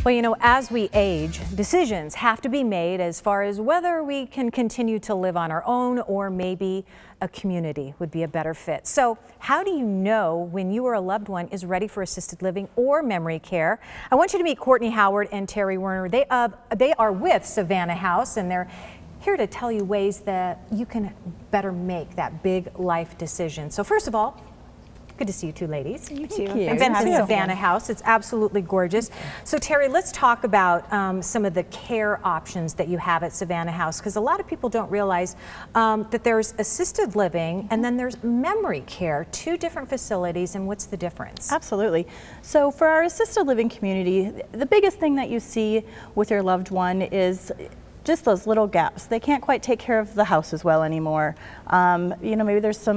Well, you know, as we age, decisions have to be made as far as whether we can continue to live on our own or maybe a community would be a better fit. So how do you know when you or a loved one is ready for assisted living or memory care? I want you to meet Courtney Howard and Terry Werner. They are with Savanna House, and they're here to tell you ways that you can better make that big life decision. So first of all, good to see you two ladies. You too. I've been to Savanna House. It's absolutely gorgeous. So Terry, let's talk about some of the care options that you have at Savanna House, because a lot of people don't realize that there's assisted living and then there's memory care, two different facilities, and what's the difference? Absolutely. So for our assisted living community, the biggest thing that you see with your loved one is just those little gaps. They can't quite take care of the house as well anymore. You know, maybe there's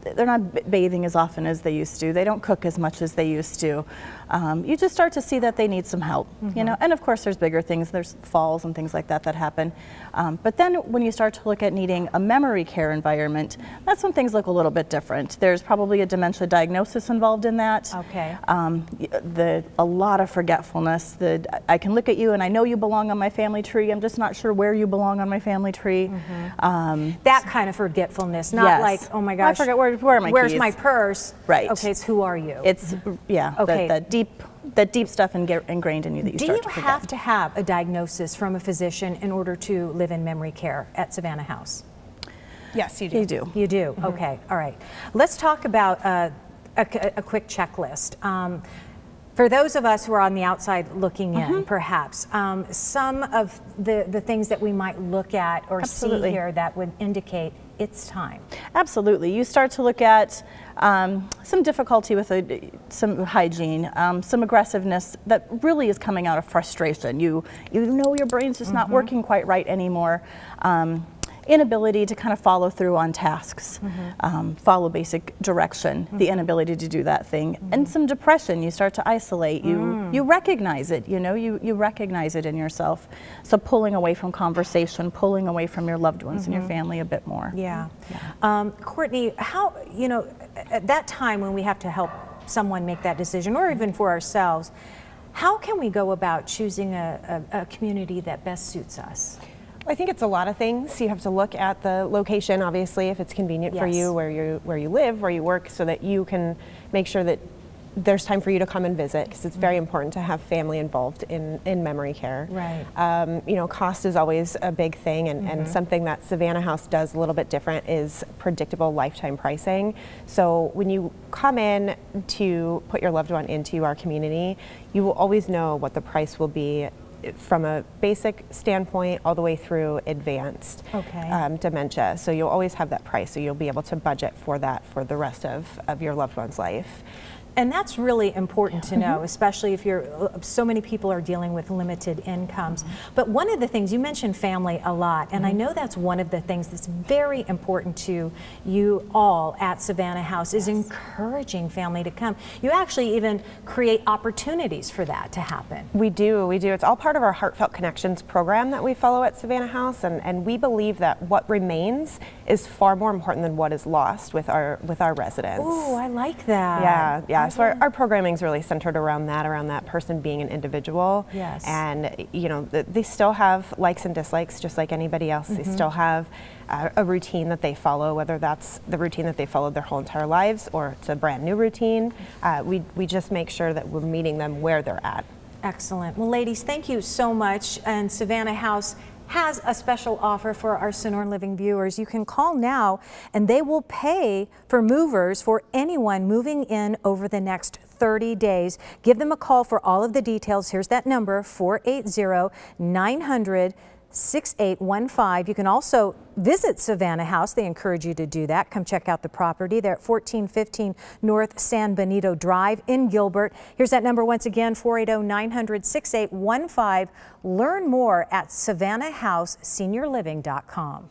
they're not bathing as often as they used to. They don't cook as much as they used to. You just start to see that they need some help, you know, and of course there's bigger things. There's falls and things like that that happen. But then when you start to look at needing a memory care environment, that's when things look a little bit different. There's probably a dementia diagnosis involved in that. Okay. A lot of forgetfulness. I can look at you and I know you belong on my family tree. I'm just not sure where you belong on my family tree. That kind of forgetfulness, not like, oh my gosh, I forget where are my where's keys? my purse? Right. Okay, it's who are you? It's, yeah, okay. that deep stuff ingrained in you that you start to forget. Do you have to have a diagnosis from a physician in order to live in memory care at Savanna House? Yes, you do. You do. You do, okay, all right. Let's talk about a quick checklist. For those of us who are on the outside looking in, perhaps, some of the things that we might look at or see here that would indicate it's time. Absolutely. You start to look at some difficulty with some hygiene, some aggressiveness that really is coming out of frustration. You know your brain's just not working quite right anymore. Inability to kind of follow through on tasks, follow basic direction, the inability to do that thing, and some depression. You start to isolate. You recognize it. You know, you recognize it in yourself. So pulling away from conversation, pulling away from your loved ones and your family a bit more. Yeah. Courtney, how, you know, at that time when we have to help someone make that decision, or even for ourselves, how can we go about choosing a community that best suits us? I think it's a lot of things. You have to look at the location, obviously, if it's convenient for you, where you live, where you work, so that you can make sure that there's time for you to come and visit, because it's very important to have family involved in memory care. Right. You know, cost is always a big thing, and something that Savanna House does a little bit different is predictable lifetime pricing. So when you come in to put your loved one into our community, you will always know what the price will be from a basic standpoint all the way through advanced dementia. So you'll always have that price, so you'll be able to budget for that for the rest of your loved one's life. And that's really important to know, especially if so many people are dealing with limited incomes. But one of the things, you mentioned family a lot, and I know that's one of the things that's very important to you all at Savanna House, is encouraging family to come. You actually even create opportunities for that to happen. We do. It's all part of our Heartfelt Connections program that we follow at Savanna House, and we believe that what remains is far more important than what is lost with our residents. Ooh, I like that. Yeah. So our programming is really centered around that person being an individual. Yes. And you know, they still have likes and dislikes just like anybody else. They still have a routine that they follow, whether that's the routine that they followed their whole entire lives or it's a brand new routine. We just make sure that we're meeting them where they're at. Excellent. Well, ladies, thank you so much. And Savanna House has a special offer for our Sonoran Living viewers. You can call now and they will pay for movers for anyone moving in over the next 30 days. Give them a call for all of the details. Here's that number, 480-900-6815. You can also visit Savanna House. They encourage you to do that. Come check out the property. They're at 1415 North San Benito Drive in Gilbert. Here's that number once again, 480-900-6815. Learn more at SavannaHouseSeniorLiving.com.